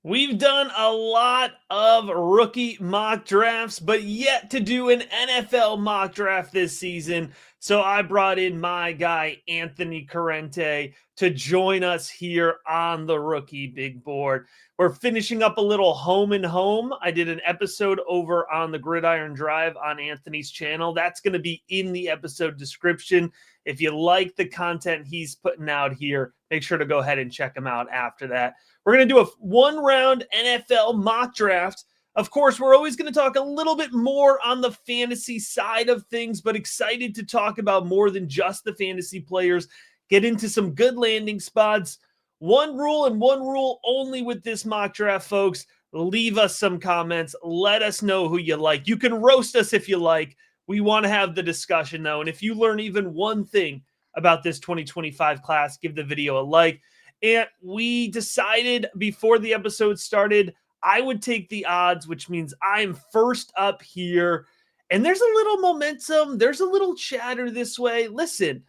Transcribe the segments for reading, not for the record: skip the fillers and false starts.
We've done a lot of rookie mock drafts, but yet to do an NFL mock draft this season. So I brought in my guy, Anthony Corrente, to join us here on the rookie big board. We're finishing up a little home and home. I did an episode over on the Gridiron Drive on Anthony's channel. That's going to be in the episode description. If you like the content he's putting out here, make sure to go ahead and check him out after that. We're going to do a one-round NFL mock draft. Of course, we're always going to talk a little bit more on the fantasy side of things, but excited to talk about more than just the fantasy players, get into some good landing spots. One rule and one rule only with this mock draft, folks. Leave us some comments. Let us know who you like. You can roast us if you like. We want to have the discussion, though. And if you learn even one thing about this 2025 class, give the video a like. And we decided before the episode started, I would take the odds, which means I'm first up here. And there's a little momentum. There's a little chatter this way. Listen,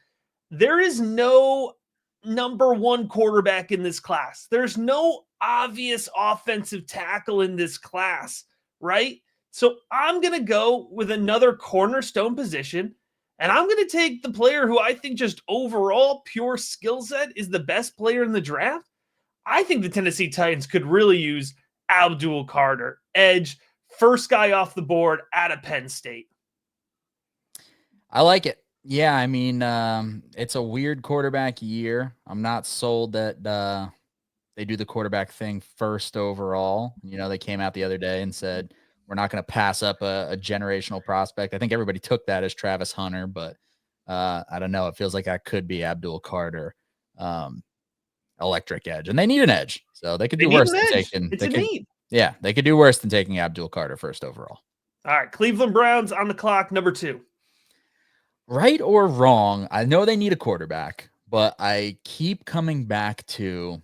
there is no number one quarterback in this class. There's no obvious offensive tackle in this class, right? So I'm going to go with another cornerstone position. And I'm going to take the player who I think just overall pure skill set is the best player in the draft. I think the Tennessee Titans could really use Abdul Carter, edge, first guy off the board out of Penn State. I like it. Yeah, I mean, it's a weird quarterback year. I'm not sold that they do the quarterback thing first overall. You know, they came out the other day and said, we're not going to pass up a generational prospect. I think everybody took that as Travis Hunter, but I don't know. It feels like that could be Abdul Carter, electric edge, and they need an edge, so they could do worse than taking. Yeah, they could do worse than taking Abdul Carter first overall. All right, Cleveland Browns on the clock, number 2. Right or wrong, I know they need a quarterback, but I keep coming back to,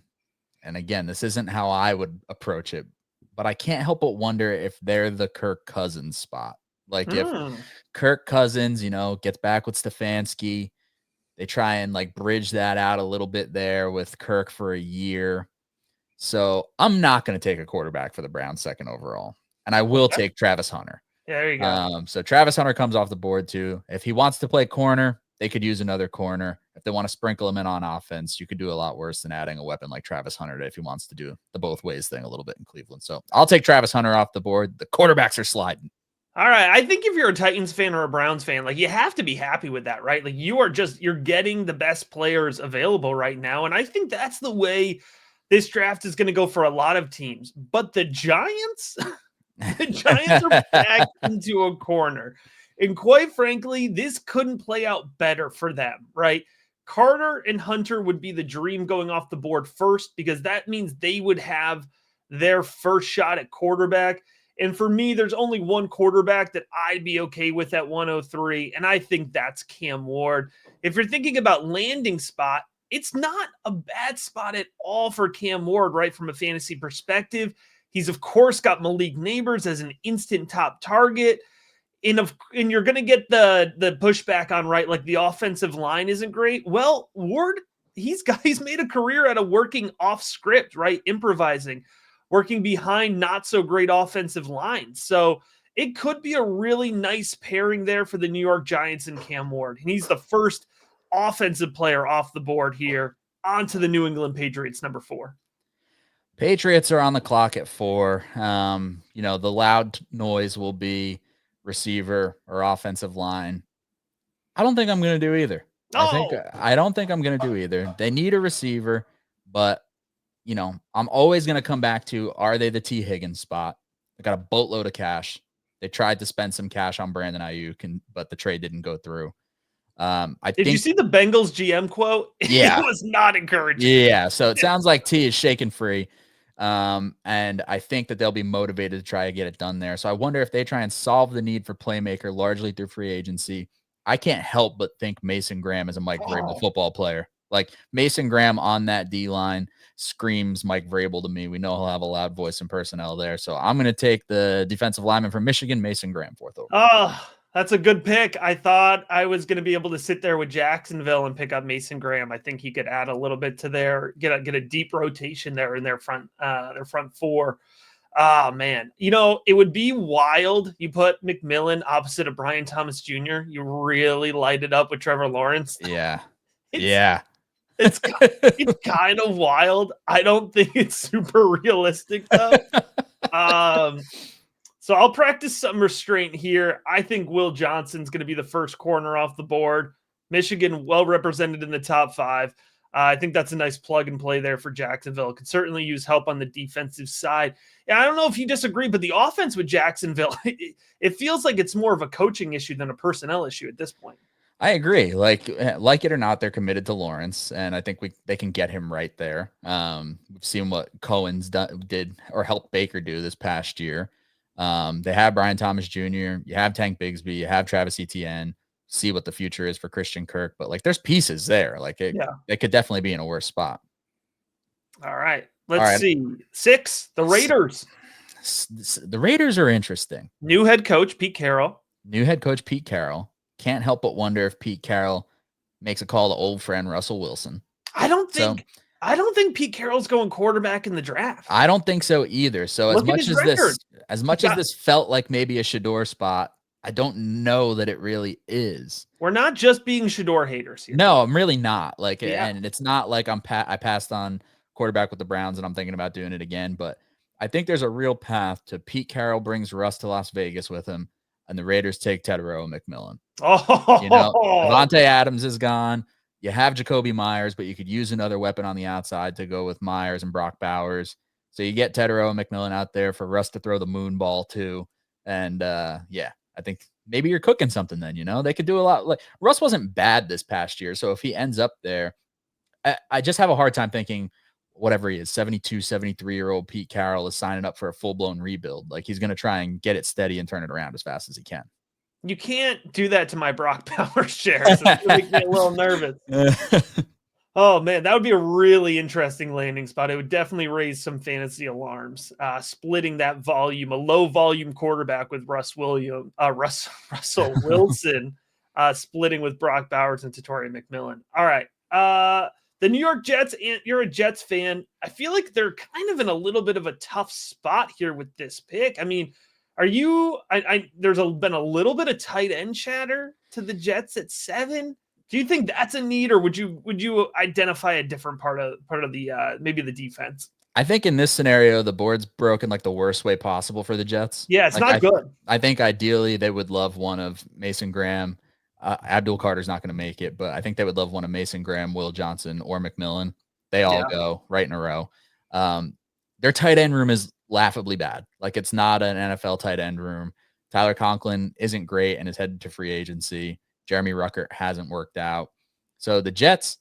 and again, this isn't how I would approach it, but I can't help but wonder if they're the Kirk Cousins spot. Like if Kirk Cousins, gets back with Stefanski, they try and like bridge that out a little bit there with Kirk for a year. So I'm not going to take a quarterback for the Browns second overall, and I will take Travis Hunter. Yeah, there you go. So Travis Hunter comes off the board too. If he wants to play corner, they could use another corner. If they want to sprinkle him in on offense, you could do a lot worse than adding a weapon like Travis Hunter if he wants to do the both ways thing a little bit in Cleveland. So I'll take Travis Hunter off the board. The quarterbacks are sliding. All right. I think if you're a Titans fan or a Browns fan, like you have to be happy with that, right? Like you're getting the best players available right now. And I think that's the way this draft is going to go for a lot of teams. But the Giants, the Giants are backed into a corner. And quite frankly, this couldn't play out better for them, right? Carter and Hunter would be the dream going off the board first, because that means they would have their first shot at quarterback. And for me, there's only one quarterback that I'd be okay with at 103, and I think that's Cam Ward. If you're thinking about landing spot, it's not a bad spot at all for Cam Ward, right, from a fantasy perspective. He's, of course, got Malik Neighbors as an instant top target. And you're going to get the pushback on, right, like the offensive line isn't great. Well, Ward, he's made a career out of working off script, right, improvising, working behind not so great offensive lines. So it could be a really nice pairing there for the New York Giants and Cam Ward. And he's the first offensive player off the board here. On to the New England Patriots, number 4. Patriots are on the clock at 4. The loud noise will be receiver or offensive line. I don't think I'm going to do either. I don't think I'm going to do either. They need a receiver, but I'm always going to come back to, are they the T. Higgins spot? They got a boatload of cash. They tried to spend some cash on Brandon Ayuk, but the trade didn't go through. Did you see the Bengals GM quote? Yeah. It was not encouraging. Yeah. So it sounds like T is shaken free. And I think that they'll be motivated to try to get it done there. So I wonder if they try and solve the need for playmaker largely through free agency. I can't help but think Mason Graham is a Mike Vrabel football player. Like Mason Graham on that D line screams Mike Vrabel to me. We know he'll have a loud voice and personnel there. So I'm going to take the defensive lineman from Michigan, Mason Graham, 4th overall. Oh, That's a good pick. I thought I was going to be able to sit there with Jacksonville and pick up Mason Graham. I think he could add a little bit to their get a deep rotation there in their front four. Ah, man. It would be wild. You put McMillan opposite of Brian Thomas Jr. You really light it up with Trevor Lawrence. Yeah. It's Yeah. it's it's kind of wild. I don't think it's super realistic though. Um, so I'll practice some restraint here. I think Will Johnson's going to be the first corner off the board. Michigan well represented in the top five. I think that's a nice plug and play there for Jacksonville. Could certainly use help on the defensive side. Yeah, I don't know if you disagree, but the offense with Jacksonville, it feels like it's more of a coaching issue than a personnel issue at this point. I agree. Like it or not, they're committed to Lawrence, and I think they can get him right there. We've seen what Cohen's did or helped Baker do this past year. They have Brian Thomas Jr., you have Tank Bigsby, you have Travis Etienne. See what the future is for Christian Kirk, but like there's pieces there. Like they could definitely be in a worse spot. All right. Let's see. 6, the Raiders. The Raiders are interesting. New head coach, Pete Carroll. Can't help but wonder if Pete Carroll makes a call to old friend Russell Wilson. I don't think Pete Carroll's going quarterback in the draft. I don't think so either. So as much as this felt like maybe a Shador spot, I don't know that it really is. We're not just being Shador haters here. No, I'm really not. And it's not like I passed on quarterback with the Browns and I'm thinking about doing it again. But I think there's a real path to Pete Carroll brings Russ to Las Vegas with him, and the Raiders take Teterow McMillan. Devontae Adams is gone. You have Jacoby Myers, but you could use another weapon on the outside to go with Myers and Brock Bowers. So you get Teterow and McMillan out there for Russ to throw the moon ball to. And I think maybe you're cooking something then, they could do a lot. Like Russ wasn't bad this past year. So if he ends up there, I just have a hard time thinking whatever he is, 72, 73-year-old Pete Carroll is signing up for a full-blown rebuild. Like he's going to try and get it steady and turn it around as fast as he can. You can't do that to my Brock Bowers shares. It's going to make me a little nervous. Oh, man, that would be a really interesting landing spot. It would definitely raise some fantasy alarms. Splitting that volume, a low-volume quarterback with Russell Wilson, splitting with Brock Bowers and Tetore McMillan. All right. The New York Jets, and you're a Jets fan. I feel like they're kind of in a little bit of a tough spot here with this pick. I mean, are you? There's been a little bit of tight end chatter to the Jets at 7. Do you think that's a need, or would you identify a different part of the maybe the defense? I think in this scenario, the board's broken like the worst way possible for the Jets. Yeah, it's not good. I think ideally they would love one of Mason Graham. Abdul Carter's not going to make it, but I think they would love one of Mason Graham, Will Johnson, or McMillan. They all go right in a row. Their tight end room is laughably bad. Like it's not an NFL tight end room. Tyler Conklin isn't great and is headed to free agency. Jeremy Ruckert hasn't worked out. So the Jets,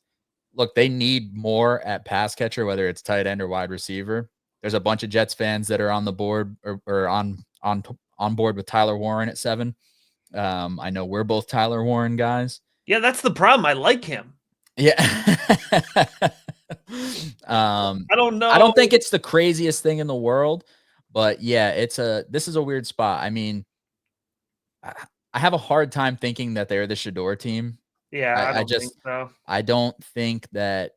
look, they need more at pass catcher, whether it's tight end or wide receiver. There's a bunch of Jets fans that are on the board or on board with Tyler Warren at 7. I know we're both Tyler Warren guys. Yeah, that's the problem. I like him. Yeah. I don't know. I don't think it's the craziest thing in the world, but yeah, this is a weird spot. I mean, I have a hard time thinking that they're the Shador team. Yeah, I don't think so. I don't think that,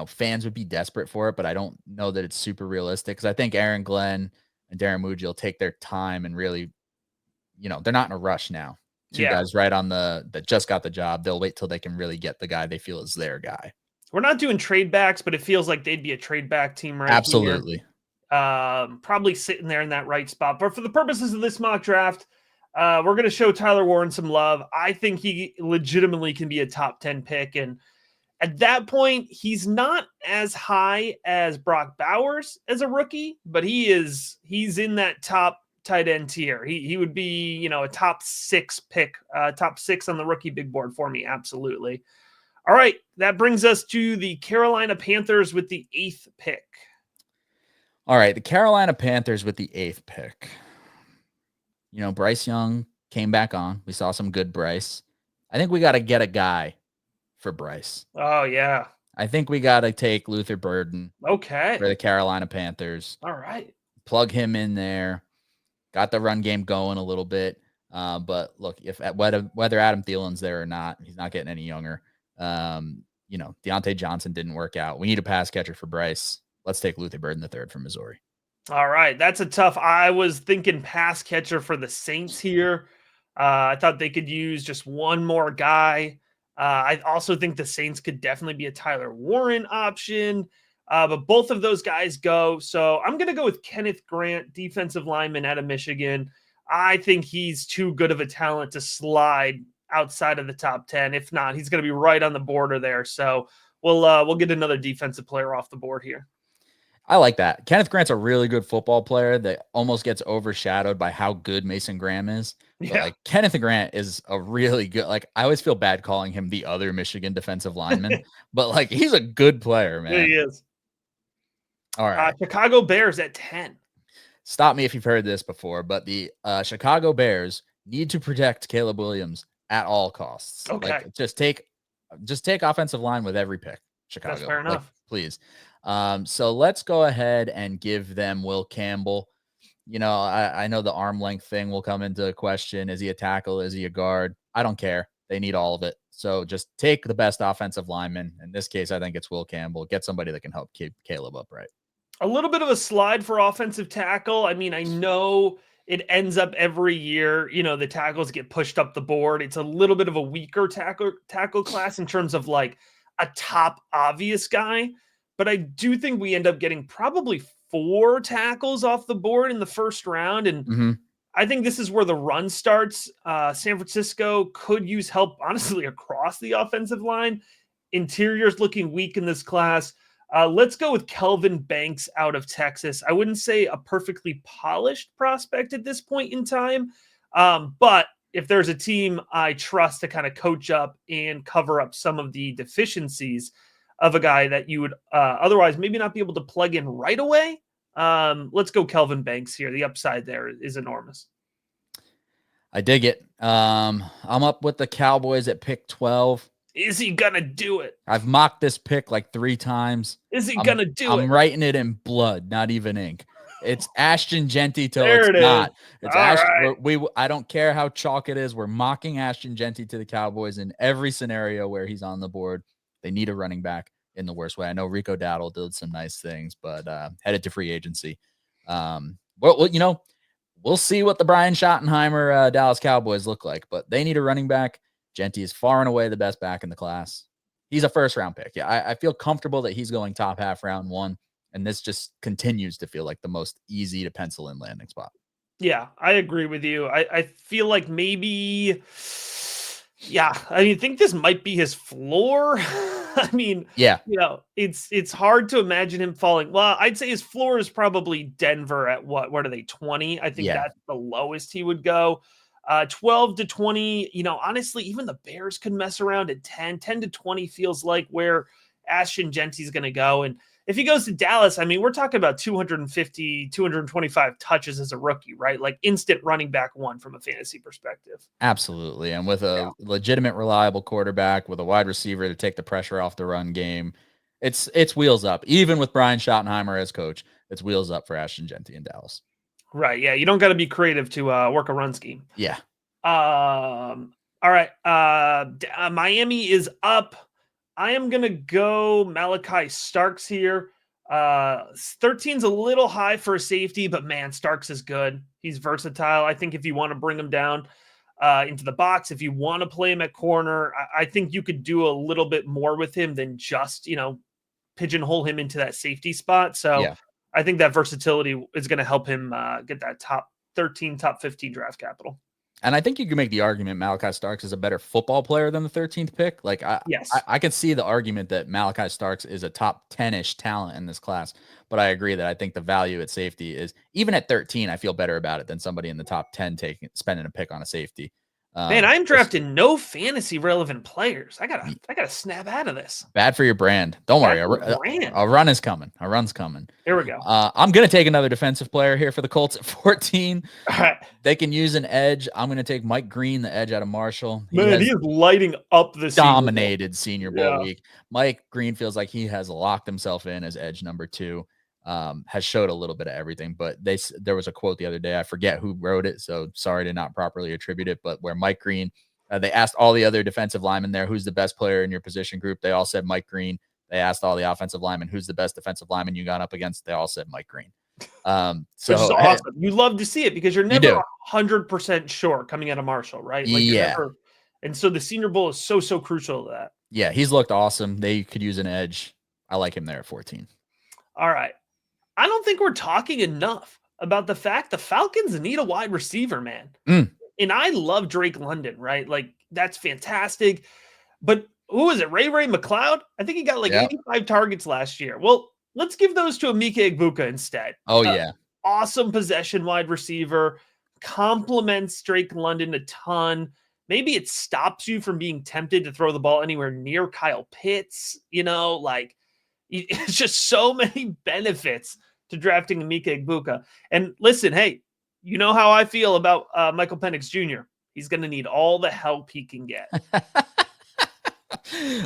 fans would be desperate for it, but I don't know that it's super realistic because I think Aaron Glenn and Darren Muji will take their time and really, they're not in a rush now. Two guys right on that just got the job. They'll wait till they can really get the guy they feel is their guy. We're not doing trade backs, but it feels like they'd be a trade back team right Absolutely. Here. Probably sitting there in that right spot. But for the purposes of this mock draft, we're going to show Tyler Warren some love. I think he legitimately can be a top 10 pick. And at that point, he's not as high as Brock Bowers as a rookie, but he's in that top tight end tier. He would be, a top 6 pick, top 6 on the rookie big board for me. Absolutely. All right. That brings us to the Carolina Panthers with the 8th pick. All right. The Carolina Panthers with the 8th pick. Bryce Young came back on. We saw some good Bryce. I think we got to get a guy for Bryce. Oh, yeah. I think we got to take Luther Burden. Okay. For the Carolina Panthers. All right. Plug him in there. Got the run game going a little bit. But look, if whether Adam Thielen's there or not, he's not getting any younger. Deontay Johnson didn't work out. We need a pass catcher for Bryce. Let's take Luther Burden the third from Missouri. All right, that's a tough. I was thinking pass catcher for the Saints here. I thought they could use just one more guy. I also think the Saints could definitely be a Tyler Warren option, but both of those guys go. So I'm going to go with Kenneth Grant, defensive lineman out of Michigan. I think he's too good of a talent to slide outside of the top 10. If not, he's going to be right on the border there. So we'll get another defensive player off the board here. I like that. Kenneth Grant's a really good football player that almost gets overshadowed by how good Mason Graham is. But Yeah. like Kenneth Grant is a really good, like I always feel bad calling him the other Michigan defensive lineman, but like he's a good player, man. He is. All right. Chicago Bears at 10. Stop me if you've heard this before, but the Chicago Bears need to protect Caleb Williams at all costs. Okay. Like just take offensive line with every pick. Chicago. That's fair Like, enough. please. So let's go ahead and give them Will Campbell. I know the arm length thing will come into question. Is he a tackle? Is he a guard? I don't care. They need all of it. So just take the best offensive lineman. In this case, I think it's Will Campbell. Get somebody that can help keep Caleb upright. A little bit of a slide for offensive tackle. I mean, I know it ends up every year, the tackles get pushed up the board. It's a little bit of a weaker tackle class in terms of like a top obvious guy. But I do think we end up getting probably 4 tackles off the board in the first round. And I think this is where the run starts. San Francisco could use help, honestly, across the offensive line. Interior's looking weak in this class. Let's go with Kelvin Banks out of Texas. I wouldn't say a perfectly polished prospect at this point in time, but if there's a team I trust to kind of coach up and cover up some of the deficiencies of a guy that you would otherwise maybe not be able to plug in right away, let's go Kelvin Banks here. The upside there is enormous. I dig it. I'm up with the Cowboys at pick 12. Is he gonna do it? I've mocked this pick like 3 times. Is he gonna do it? I'm writing it in blood, not even ink. It's Ashton Genty till There it's not. It's Ashton. Right. I don't care how chalk it is. We're mocking Ashton Genty to the Cowboys in every scenario where he's on the board. They need a running back in the worst way. I know Rico Dowdle did some nice things, but headed to free agency. We'll see what the Brian Schottenheimer Dallas Cowboys look like, but they need a running back. Genty is far and away the best back in the class. He's a first-round pick. Yeah, I feel comfortable that he's going top half round 1, and this just continues to feel like the most easy to pencil in landing spot. Yeah, I agree with you. I feel like maybe, I think this might be his floor. I mean, yeah, it's hard to imagine him falling. Well, I'd say his floor is probably Denver at what are they, 20? I think that's the lowest he would go. 12 to 20, honestly, even the Bears could mess around at 10 to 20 feels like where Ashton Genty's going to go. And if he goes to Dallas, I mean, we're talking about 250, 225 touches as a rookie, right? Like instant running back 1 from a fantasy perspective. Absolutely. And with a legitimate, reliable quarterback with a wide receiver to take the pressure off the run game, it's wheels up. Even with Brian Schottenheimer as coach, it's wheels up for Ashton Genty in Dallas. Right. Yeah. You don't got to be creative to work a run scheme. Yeah. All right. Miami is up. I am going to go Malachi Starks here. 13's a little high for a safety, but man, Starks is good. He's versatile. I think if you want to bring him down into the box, if you want to play him at corner, I think you could do a little bit more with him than just, pigeonhole him into that safety spot. So I think that versatility is going to help him get that top 13, top 15 draft capital. And I think you can make the argument Malachi Starks is a better football player than the 13th pick. Like I can see the argument that Malachi Starks is a top 10-ish talent in this class, but I agree that I think the value at safety is even at 13. I feel better about it than somebody in the top 10 spending a pick on a safety. Man, I'm drafting no fantasy relevant players. I gotta snap out of this. Bad for your brand. Don't worry. A run is coming. A run's coming. Here we go. I'm gonna take another defensive player here for the Colts at 14. All right. They can use an edge. I'm gonna take Mike Green, the edge out of Marshall. He is lighting up this dominated Senior Bowl week. Mike Green feels like he has locked himself in as edge number 2. has showed a little bit of everything. But there was a quote the other day, I forget who wrote it, so sorry to not properly attribute it, but where Mike Green, they asked all the other defensive linemen there, who's the best player in your position group? They all said Mike Green. They asked all the offensive linemen, who's the best defensive lineman you got up against? They all said Mike Green. Which is So awesome. You love to see it because you're you never do. 100% sure coming out of Marshall, right? Like you're Yeah. never, and so the Senior Bowl is so, so crucial to that. Yeah. He's looked awesome. They could use an edge. I like him there at 14. All right. I don't think we're talking enough about the fact the Falcons need a wide receiver, man. Mm. And I love Drake London, right? Like that's fantastic. But who is it? Ray McLeod? I think he got like Yeah. 85 targets last year. Well, let's give those to Emeka Egbuka instead. Oh, yeah. Awesome possession wide receiver, complements Drake London a ton. Maybe it stops you from being tempted to throw the ball anywhere near Kyle Pitts. Like it's just so many benefits to drafting Emeka Egbuka. And listen, hey, you know how I feel about Michael Penix Jr. He's going to need all the help he can get.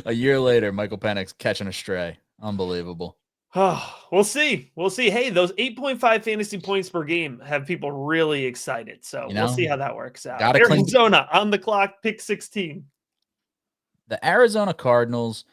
A year later, Michael Penix catching a stray. Unbelievable. Oh, we'll see. We'll see. Hey, those 8.5 fantasy points per game have people really excited. So we'll see how that works out. Gotta cling. Arizona on the clock, pick 16. The Arizona Cardinals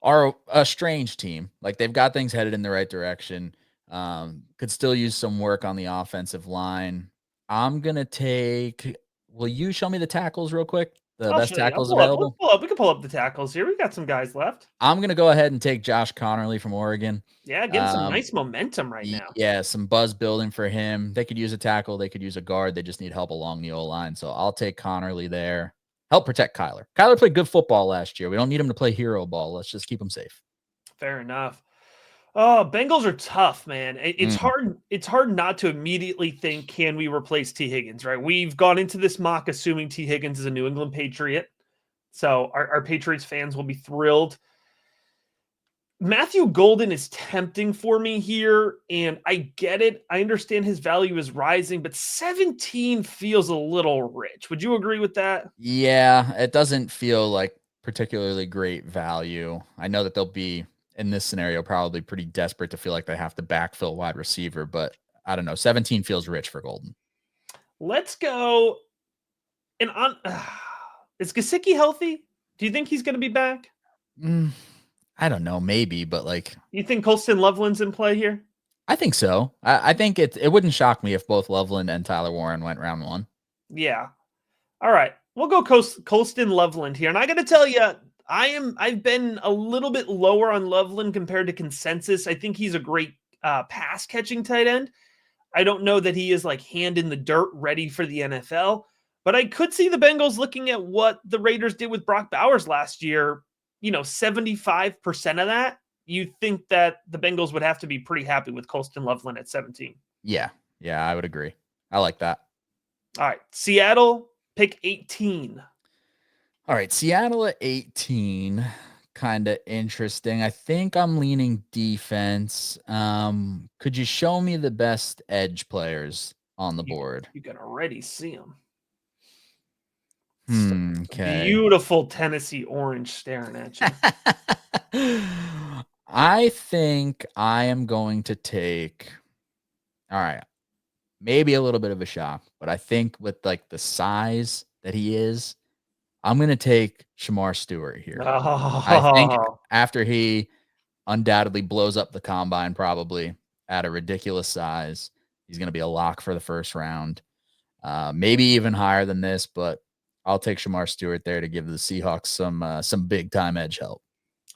are a strange team. Like they've got things headed in the right direction. Could still use some work on the offensive line. I'm gonna take. Will you show me the tackles real quick? The I'll best show you. I'll tackles pull up. Let's available. pull up. We can pull up the tackles here. We got some guys left. I'm gonna go ahead and take Josh Connerly from Oregon. Yeah, getting some nice momentum right now. Yeah, some buzz building for him. They could use a tackle. They could use a guard. They just need help along the O-line. So I'll take Connerly there. Help protect Kyler. Kyler played good football last year. We don't need him to play hero ball. Let's just keep him safe. Fair enough. Oh, Bengals are tough, man. It's Mm. hard. It's hard not to immediately think, can we replace T. Higgins, right? We've gone into this mock assuming T. Higgins is a New England Patriot. So our Patriots fans will be thrilled. Matthew Golden is tempting for me here, and I get it. I understand his value is rising, but 17 feels a little rich. Would you agree with that? Yeah, it doesn't feel like particularly great value. I know that they'll be in this scenario probably pretty desperate to feel like they have to backfill wide receiver, but I don't know. 17 feels rich for Golden. Let's go. And on is Gesicki healthy? Do you think he's going to be back? I don't know, maybe, but like, You think Colston Loveland's in play here? I think so. I think it wouldn't shock me if both Loveland and Tyler Warren went round one. Yeah. All right. We'll go Colston Loveland here. And I got to tell you, I've been a little bit lower on Loveland compared to consensus. I think he's a great pass catching tight end. I don't know that he is like hand in the dirt ready for the NFL, but I could see the Bengals looking at what the Raiders did with Brock Bowers last year. 75% of that, you think that the Bengals would have to be pretty happy with Colston Loveland at 17. Yeah, I would agree. I like that. All right, Seattle, pick 18. All right, Seattle at 18. Kind of interesting. I think I'm leaning defense. Could you show me the best edge players on the board? You can already see them. Okay. Beautiful Tennessee orange staring at you. I think I am going to take. All right, maybe a little bit of a shock, but I think with like the size that he is, I'm going to take Shamar Stewart here. I think after he undoubtedly blows up the combine, probably at a ridiculous size, he's going to be a lock for the first round. Maybe even higher than this, but I'll take Shamar Stewart there to give the Seahawks some big time edge help.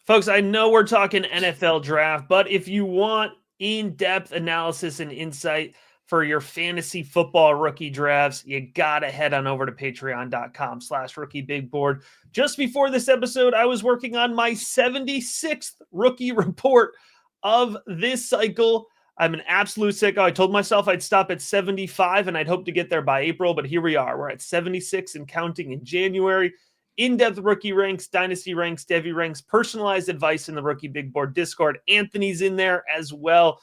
Folks, I know we're talking NFL draft, but if you want in-depth analysis and insight for your fantasy football rookie drafts, you gotta head on over to patreon.com/rookiebigboard. Just before this episode, I was working on my 76th rookie report of this cycle. I'm an absolute sicko. I told myself I'd stop at 75 and I'd hope to get there by April, but here we are. We're at 76 and counting in January. In-depth rookie ranks, dynasty ranks, Devy ranks, personalized advice in the Rookie Big Board Discord. Anthony's in there as well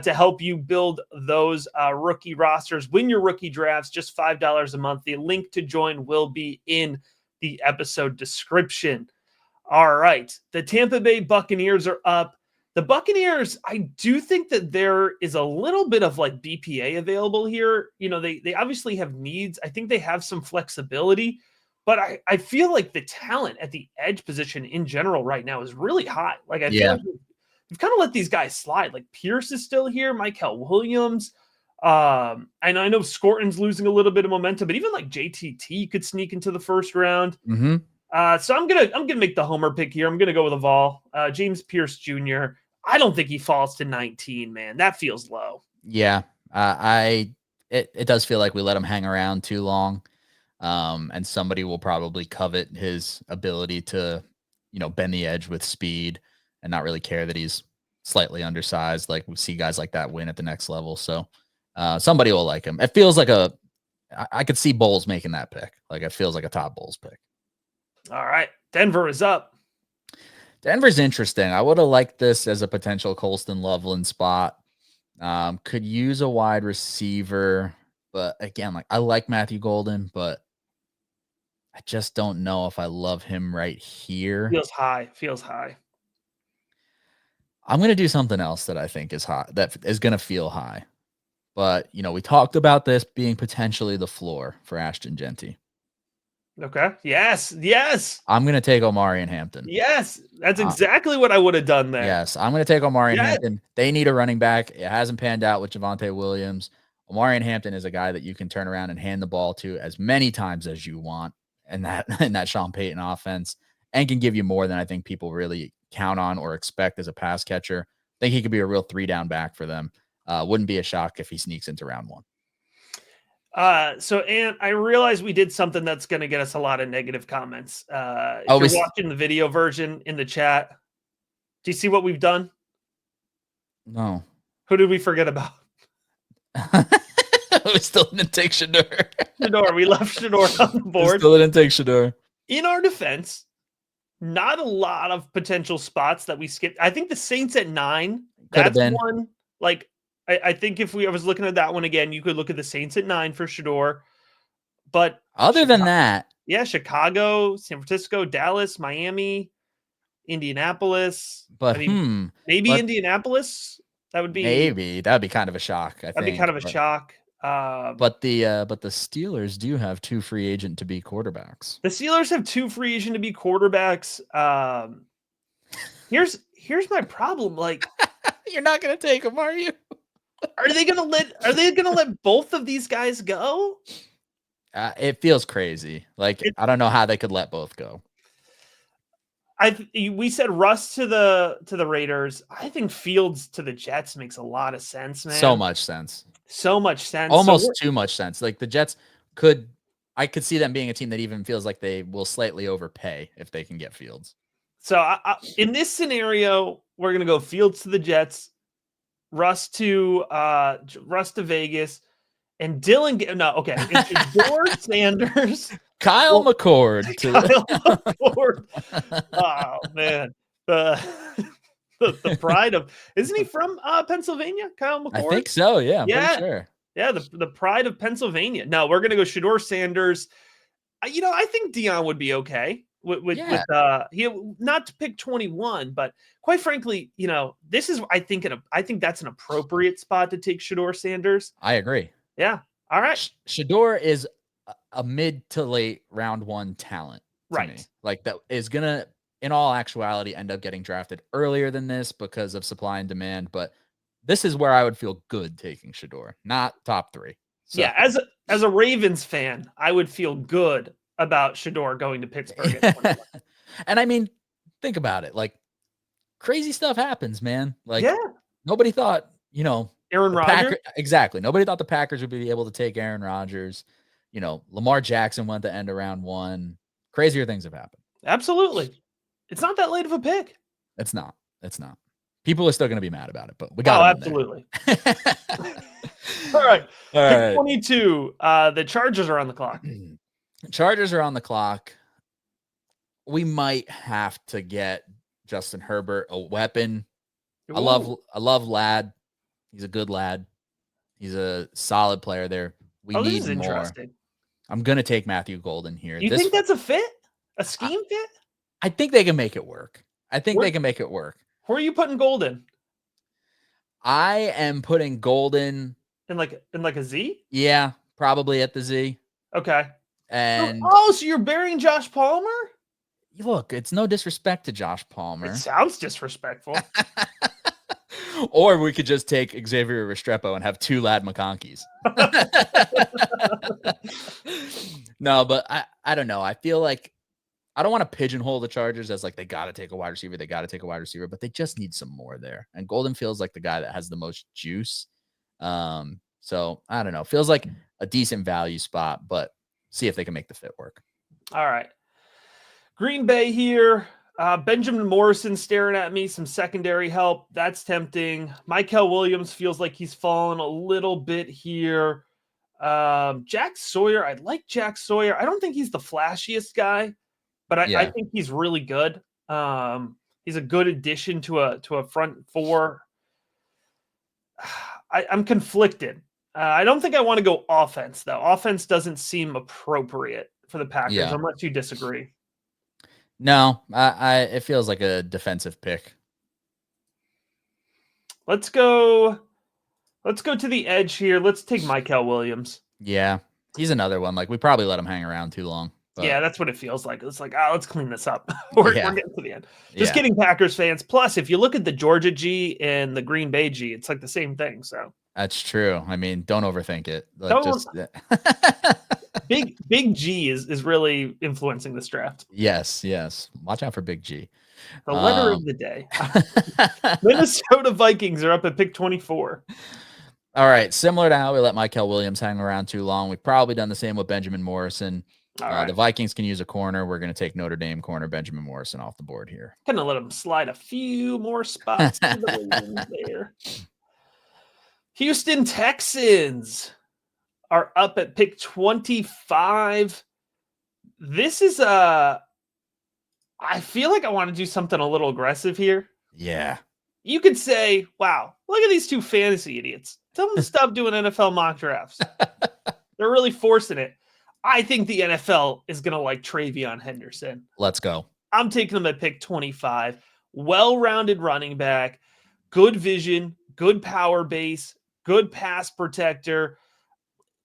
to help you build those rookie rosters. Win your rookie drafts, just $5 a month. The link to join will be in the episode description. All right. The Tampa Bay Buccaneers are up The Buccaneers, I do think that there is a little bit of like BPA available here. They obviously have needs. I think they have some flexibility, but I feel like the talent at the edge position in general right now is really high. Like I feel Yeah. like we've kind of let these guys slide. Like Pierce is still here, Michael Williams. And I know Scorton's losing a little bit of momentum, but even like JTT could sneak into the first round. Mm-hmm. So I'm gonna make the homer pick here. I'm gonna go with a Vol. James Pierce Jr. I don't think he falls to 19, man. That feels low. Yeah. It does feel like we let him hang around too long. And somebody will probably covet his ability to, bend the edge with speed and not really care that he's slightly undersized. Like we see guys like that win at the next level. So somebody will like him. It feels like I could see Bowles making that pick. Like it feels like a top Bowles pick. All right. Denver is up. Denver's interesting. I would have liked this as a potential Colston Loveland spot. Could use a wide receiver, but again, like I like Matthew Golden, but I just don't know if I love him right here. Feels high. Feels high. I'm gonna do something else that I think is high, that is gonna feel high. But we talked about this being potentially the floor for Ashton Genty. Okay. Yes. Yes. I'm gonna take Omarion Hampton. Yes. That's Uh, exactly what I would have done there. Yes, I'm gonna take Omarion Yes. Hampton. They need a running back. It hasn't panned out with Javonte Williams. Omarion Hampton is a guy that you can turn around and hand the ball to as many times as you want in that in that Sean Payton offense, and can give you more than I think people really count on or expect as a pass catcher. I think he could be a real 3-down back for them. Wouldn't be a shock if he sneaks into round 1. So Ant, I realize we did something that's going to get us a lot of negative comments. If Oh, you're watching the video version in the chat, do you see what we've done? No. Who did we forget about? We still didn't take Shador. Shador. We left Shador on the board. Still didn't take Shador. In our defense, not a lot of potential spots that we skipped. I think the Saints at 9. Could have That's been. one. Like, I think if I was looking at that one again, you could look at the Saints at 9 for Shador. But other than that, yeah, Chicago, San Francisco, Dallas, Miami, Indianapolis. But maybe Indianapolis. That would be that'd be kind of a shock. That'd be kind of a shock. But the Steelers do have 2 free agent to be quarterbacks. The Steelers have 2 free agent to be quarterbacks. Here's my problem. Like, you're not gonna take them, are you? Are they gonna let both of these guys go? It feels crazy. Like I don't know how they could let both go. We said Russ to the Raiders. I think Fields to the Jets makes a lot of sense, man. So much sense. Almost too much sense. Like the Jets I could see them being a team that even feels like they will slightly overpay if they can get Fields. So in this scenario, we're gonna go Fields to the Jets, Russ to Vegas, and Dylan. No, okay, it's George Sanders. Kyle McCord. McCord. Oh man, the pride of, isn't he from Pennsylvania? Kyle McCord. I think so. Yeah, I'm pretty sure. Yeah, the pride of Pennsylvania. No, we're gonna go Shador Sanders. I think Dion would be okay with he, not to pick 21, but quite frankly, this is I think that's an appropriate spot to take Shador Sanders. I agree. Yeah. All right. Shador is a mid to late round 1 talent. Right. Me. Like that is gonna, in all actuality, end up getting drafted earlier than this because of supply and demand. But this is where I would feel good taking Shador, not top 3. So. Yeah, as a Ravens fan, I would feel good about Shador going to Pittsburgh. And I mean, think about it. Like crazy stuff happens, man. Like nobody thought, Aaron Rodgers. Exactly. Nobody thought the Packers would be able to take Aaron Rodgers. Lamar Jackson went to end of round 1. Crazier things have happened. Absolutely. It's not that late of a pick. It's not. People are still going to be mad about it, but we got absolutely. All right. Pick 22. The Chargers are on the clock. Chargers are on the clock. We might have to get Justin Herbert a weapon. Ooh. I love Ladd. He's a good lad. He's a solid player there. We need this is more. Interesting. I'm going to take Matthew Golden here. You think that's a fit? A scheme fit? I think they can make it work. Where are you putting Golden? I am putting Golden, In like a Z? yeah, probably at the Z. Okay. And So you're burying Josh Palmer? look, it's no disrespect to Josh It Palmer. sounds disrespectful. Or we could just take Xavier Restrepo and have two Lad McConkeys. No, but I don't know. I feel like I don't want to pigeonhole the Chargers as like they got to take a wide receiver, they got to take a wide receiver, but they just need some more there. And Golden feels like the guy that has the most juice. So I don't know. Feels like a decent value spot, but see if they can make the fit work. All right. Green Bay here. Benjamin Morrison staring at me. Some secondary help. That's tempting. Michael Williams feels like he's fallen a little bit here. Jack Sawyer. I like Jack Sawyer. I don't think he's the flashiest guy, but I Yeah. think he's really good. He's a good addition to a front four. I'm conflicted. I don't think I want to go offense though. Offense doesn't seem appropriate for the Packers Yeah. unless you disagree. No, it feels like a defensive pick. Let's go. Let's go to the edge here. Let's take Michael Williams. Yeah. He's another one. Like we probably let him hang around too long. Yeah, But that's what it feels like. It's like, let's clean this up. we're yeah. getting to the end. Just Yeah. kidding, Packers fans. Plus, if you look at the Georgia G and the Green Bay G, it's like the same thing. So That's true. I mean, don't overthink it. Like don't just big G is really influencing this draft. Yes, yes. Watch out for Big G. The letter of the day. Minnesota Vikings are up at pick 24. All right. Similar to how we let Michael Williams hang around too long, we've probably done the same with Benjamin Morrison. All right. The Vikings can use a corner. We're going to take Notre Dame corner Benjamin Morrison off the board here. Gonna let him slide a few more spots to the wings there. Houston Texans are up at pick 25. This is I feel like I want to do something a little aggressive here. Yeah. You could say, wow, look at these two fantasy idiots. Tell them to stop doing NFL mock drafts. They're really forcing it. I think the NFL is going to like Travion Henderson. Let's go. I'm taking him at pick 25. Well-rounded running back, good vision, good power base, good pass protector.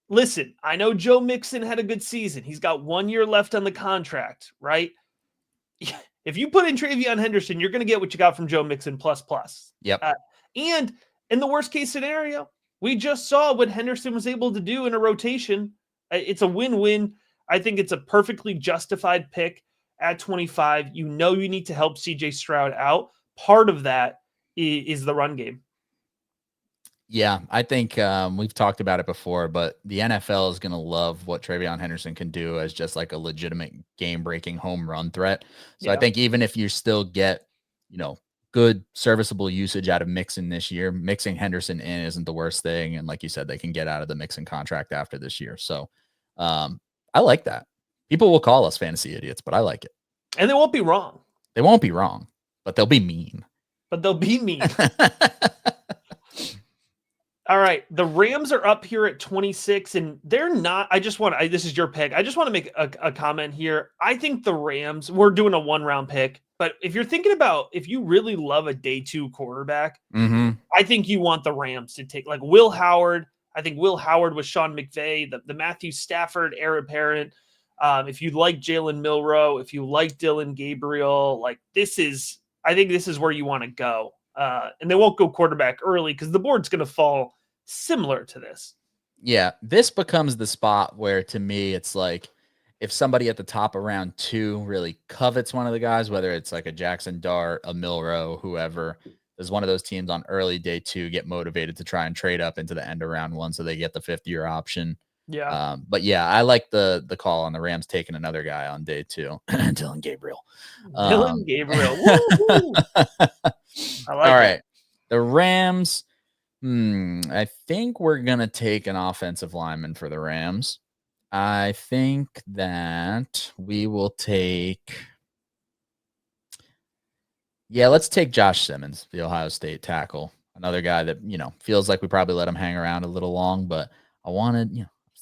Listen, I know Joe Mixon had a good season. He's got 1 year left on the contract, right? If you put in Travion Henderson, you're going to get what you got from Joe Mixon plus. Yep. And in the worst case scenario, we just saw what Henderson was able to do in a rotation. It's a win-win. I think it's a perfectly justified pick at 25. You know you need to help CJ Stroud out. Part of that is the run game. Yeah, I think we've talked about it before, but the NFL is going to love what Travion Henderson can do as just like a legitimate game-breaking home run threat. So I think even if you still get, good serviceable usage out of Mixon this year, mixing Henderson in isn't the worst thing. And like you said, they can get out of the Mixon contract after this year. So I like that. People will call us fantasy idiots, but I like it. And they won't be wrong. They won't be wrong, but they'll be mean. All right, the Rams are up here at 26, and they're not. This is your pick. I just want to make a comment here. I think the Rams, we're doing a 1-round pick, but if you're thinking about if you really love a day 2 quarterback, I think you want the Rams to take like Will Howard. I think Will Howard with Sean McVay, the Matthew Stafford heir apparent. If you like Jalen Milroe, if you like Dylan Gabriel, I think this is where you want to go. And they won't go quarterback early because the board's going to fall similar to this. Yeah, this becomes the spot where, to me, it's like if somebody at the top of round 2 really covets one of the guys, whether it's like a Jackson Dart, a Milroe, whoever, does one of those teams on early day 2 get motivated to try and trade up into the end of round 1 so they get the 5th-year option. Yeah. But yeah, I like the call on the Rams taking another guy on day 2, Dylan Gabriel. Dylan Gabriel. All right, the Rams. I think we're going to take an offensive lineman for the Rams. I think that we will take. Yeah, let's take Josh Simmons, the Ohio State tackle. Another guy that, feels like we probably let him hang around a little long, but I was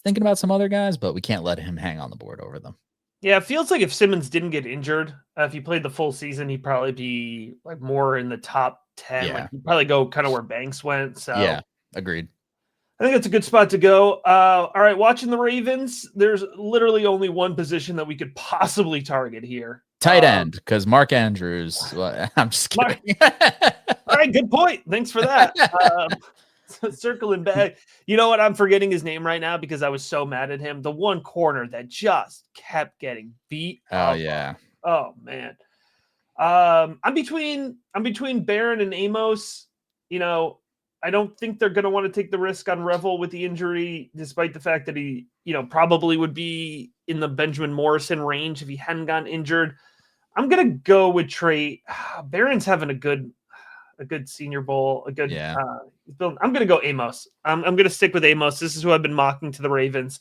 thinking about some other guys, but we can't let him hang on the board over them. Yeah, it feels like if Simmons didn't get injured, if he played the full season, he'd probably be like more in the top 10. Like Yeah. he'd probably go kind of where Banks went. Yeah. So Agreed. I think it's a good spot to go. All right, watching the Ravens, there's literally only one position that we could possibly target here. Tight end, because Mark Andrews. Well, I'm just Mark, kidding. all right, good point. Thanks for that. Circling back, you know what? I'm forgetting his name right now because I was so mad at him. The one corner that just kept getting beat Oh up. yeah. Oh man. I'm between Barron and Amos. You know, I don't think they're going to want to take the risk on Revel with the injury, despite the fact that he, probably would be in the Benjamin Morrison range if he hadn't gotten injured. I'm gonna go with Trey. Barron's having a good Senior Bowl, a good. Yeah. I'm gonna go Amos. I'm gonna stick with Amos. This is who I've been mocking to the Ravens.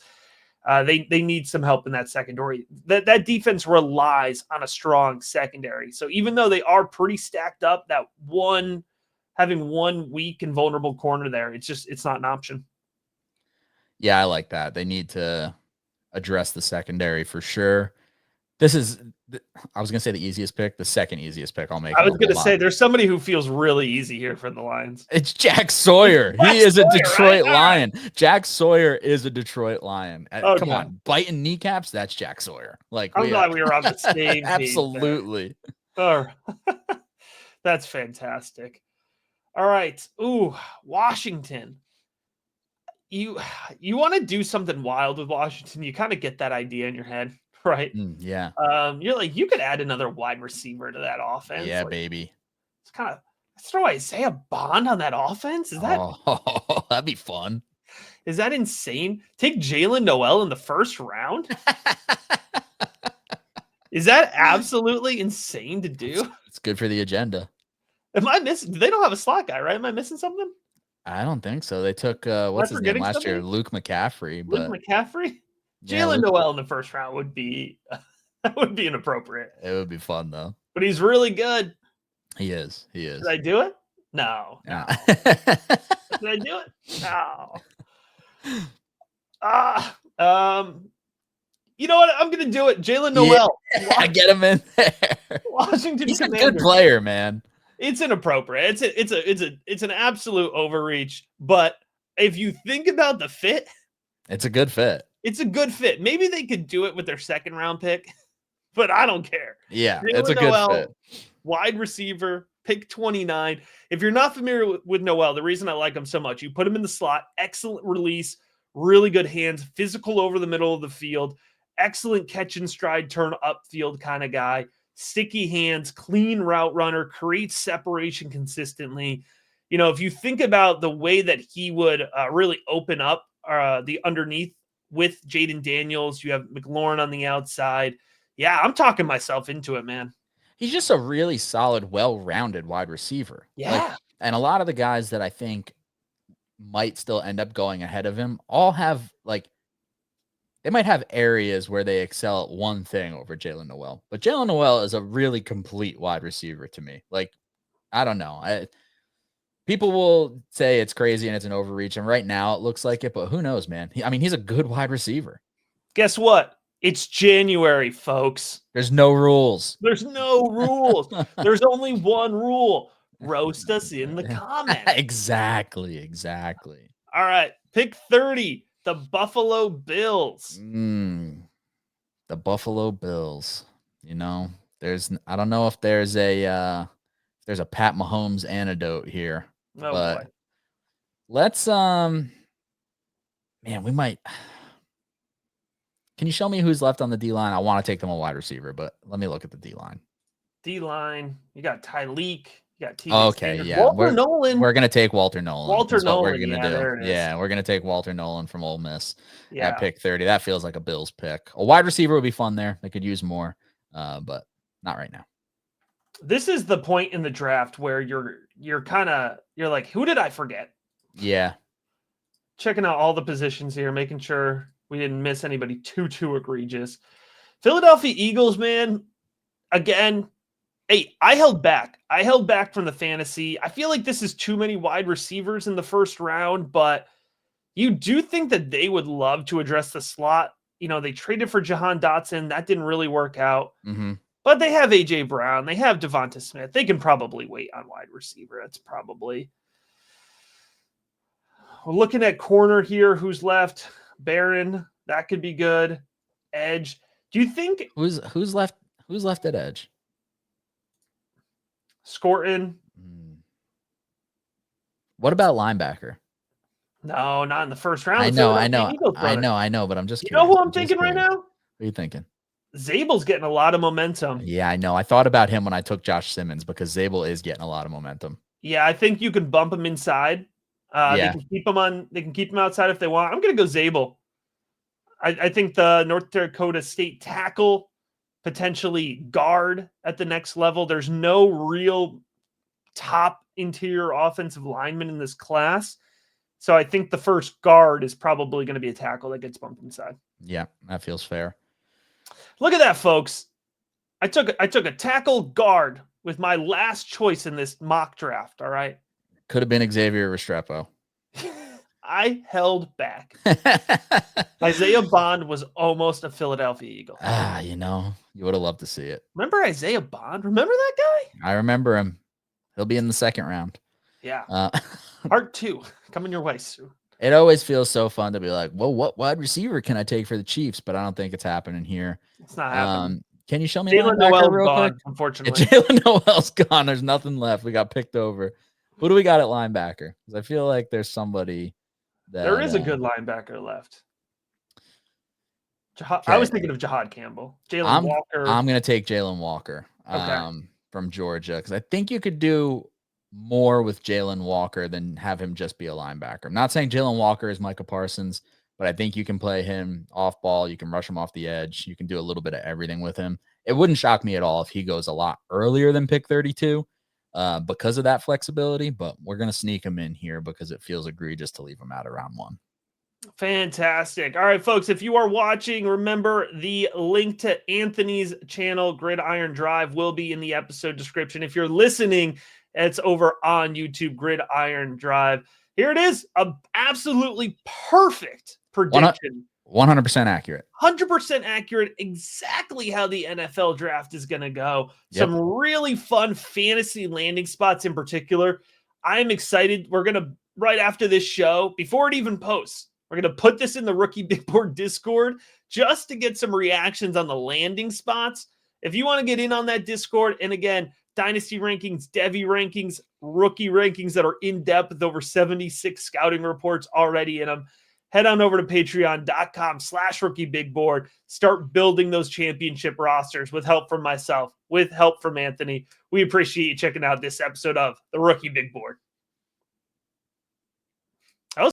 They need some help in that secondary. That defense relies on a strong secondary. So even though they are pretty stacked up, having one weak and vulnerable corner there, it's not an option. Yeah, I like that. They need to address the secondary for sure. This is, I was gonna say the easiest pick, the second easiest pick I'll make I in was the whole gonna lot. say there's somebody who feels really easy here for the Lions. It's Jack Sawyer. Jack He is a Sawyer, right? Detroit All right. Lion. Jack Sawyer is a Detroit Lion. Come Okay. on, biting kneecaps. That's Jack Sawyer. Like I'm we, glad we were on the same page there. absolutely. All right. That's fantastic. All right. Ooh, Washington. You you want to do something wild with Washington, you kind of get that idea in your head, right? Yeah, You're like, you could add another wide receiver to that offense. yeah, Like, baby. it's kind of let's throw Isaiah Bond on that offense. Is that Oh, that'd be fun. is that insane? Take Jalen Noel in the first round? Is that absolutely insane to do? It's good for the agenda. Am I missing? They don't have a slot guy, right? Am I missing something? I don't think so. They took Am I what's his name forgetting last year, somebody? Luke McCaffrey, Luke but McCaffrey? yeah, Jalen Luke. Noel in the first round would be that would be inappropriate. It would be fun though. But he's really good. He is. He Did is. I do it? No. Yeah. Did I do it? No. Ah, you know what? I'm gonna do it. Jalen Noel. Yeah, get him in there. Washington He's a Commanders. good player, man. It's inappropriate. It's an absolute overreach. But if you think about the fit, It's a good fit. it's a good fit. Maybe they could do it with their second round pick, but I don't care. Yeah, it's Jalen a good Noel, fit. wide receiver, pick 29. If you're not familiar with Noel, the reason I like him so much, you put him in the slot, excellent release, really good hands, physical over the middle of the field, excellent catch and stride, turn upfield kind of guy, sticky hands, clean route runner, creates separation consistently. If you think about the way that he would really open up the underneath with Jaden Daniels, you have McLaurin on the outside. Yeah, I'm talking myself into it, man. He's just a really solid, well-rounded wide receiver. Yeah. And a lot of the guys that I think might still end up going ahead of him all have they might have areas where they excel at one thing over Jalen Noel. But Jalen Noel is a really complete wide receiver to me. I don't know. People will say it's crazy and it's an overreach, and right now it looks like it, but who knows, man? He's a good wide receiver. Guess what? It's January, folks. There's no rules. There's no rules. There's only one rule. Roast us in the comments. Exactly. All right. Pick 30, the Buffalo Bills. The Buffalo Bills. I don't know if there's a Pat Mahomes antidote here. Oh, but boy. Let's man, we might. Can you show me who's left on the D line? I want to take them a wide receiver, but let me look at the D line. D line, you got Tyleek, you got Okay, yeah. Walter Nolan. We're gonna take Walter Nolan. Walter Nolan. We're gonna do. There it is. Yeah, we're gonna take Walter Nolan from Ole Miss Yeah. at pick 30. That feels like a Bills pick. A wide receiver would be fun there. They could use more, but not right now. This is the point in the draft where you're like, who did I forget? Yeah. Checking out all the positions here, making sure we didn't miss anybody too egregious. Philadelphia Eagles, man. Again, hey, I held back. I held back from the fantasy. I feel like this is too many wide receivers in the first round, but you do think that they would love to address the slot. they traded for Jahan Dotson. That didn't really work out. Mm-hmm. But they have A.J. Brown. They have Devonta Smith. They can probably wait on wide receiver. That's probably. We're looking at corner here. Who's left? Barron. That could be good. Edge. Do you think Who's left? Who's left at edge? Scorton? What about linebacker? No, not in the first round. I The know, Philadelphia Eagles, brother. I know, but I'm just You curious. know who I'm thinking right now? What are you thinking? Zabel's getting a lot of momentum. Yeah, I know. I thought about him when I took Josh Simmons because Zabel is getting a lot of momentum. Yeah, I think you can bump him inside. They can keep him on. They can keep him outside if they want. I'm going to go Zabel. I think the North Dakota State tackle, potentially guard at the next level. There's no real top interior offensive lineman in this class. So I think the first guard is probably going to be a tackle that gets bumped inside. Yeah, that feels fair. Look at that, folks. I took a tackle guard with my last choice in this mock draft. All right. Could have been Xavier Restrepo. I held back. Isaiah Bond was almost a Philadelphia Eagle. You would have loved to see it. Remember Isaiah Bond? Remember that guy? I remember him. He'll be in the second round. Yeah. Part 2 coming your way soon. It always feels so fun to be like, well, what wide receiver can I take for the Chiefs? But I don't think it's happening here. It's not happening. Can you show me Jalen Noel real gone, quick? unfortunately. Jalen Noel's gone. There's nothing left. We got picked over. Who do we got at linebacker? Because I feel like there's somebody that there is a good linebacker left. I was thinking of Jahad Campbell. Jalen Walker. I'm going to take Jalen Walker from Georgia because I think you could do more with Jalen Walker than have him just be a linebacker. I'm not saying Jalen Walker is Micah Parsons, but I think you can play him off ball. You can rush him off the edge. You can do a little bit of everything with him. It wouldn't shock me at all if he goes a lot earlier than pick 32 because of that flexibility, but we're going to sneak him in here because it feels egregious to leave him out of round 1. Fantastic. All right, folks, if you are watching, remember the link to Anthony's channel, Gridiron Drive, will be in the episode description. If you're listening, it's over on YouTube, Gridiron Drive. Here it is, a absolutely perfect prediction. 100% accurate. 100% accurate, exactly how the NFL draft is going to go. Yep. Some really fun fantasy landing spots in particular. I'm excited. We're going to, right after this show, before it even posts, we're going to put this in the Rookie Big Board Discord just to get some reactions on the landing spots. If you want to get in on that Discord, and again, Dynasty rankings, Devy rankings, rookie rankings that are in depth with over 76 scouting reports already in them, head on over to patreon.com/rookiebigboard. Start building those championship rosters with help from myself, with help from Anthony. We appreciate you checking out this episode of the Rookie Big Board.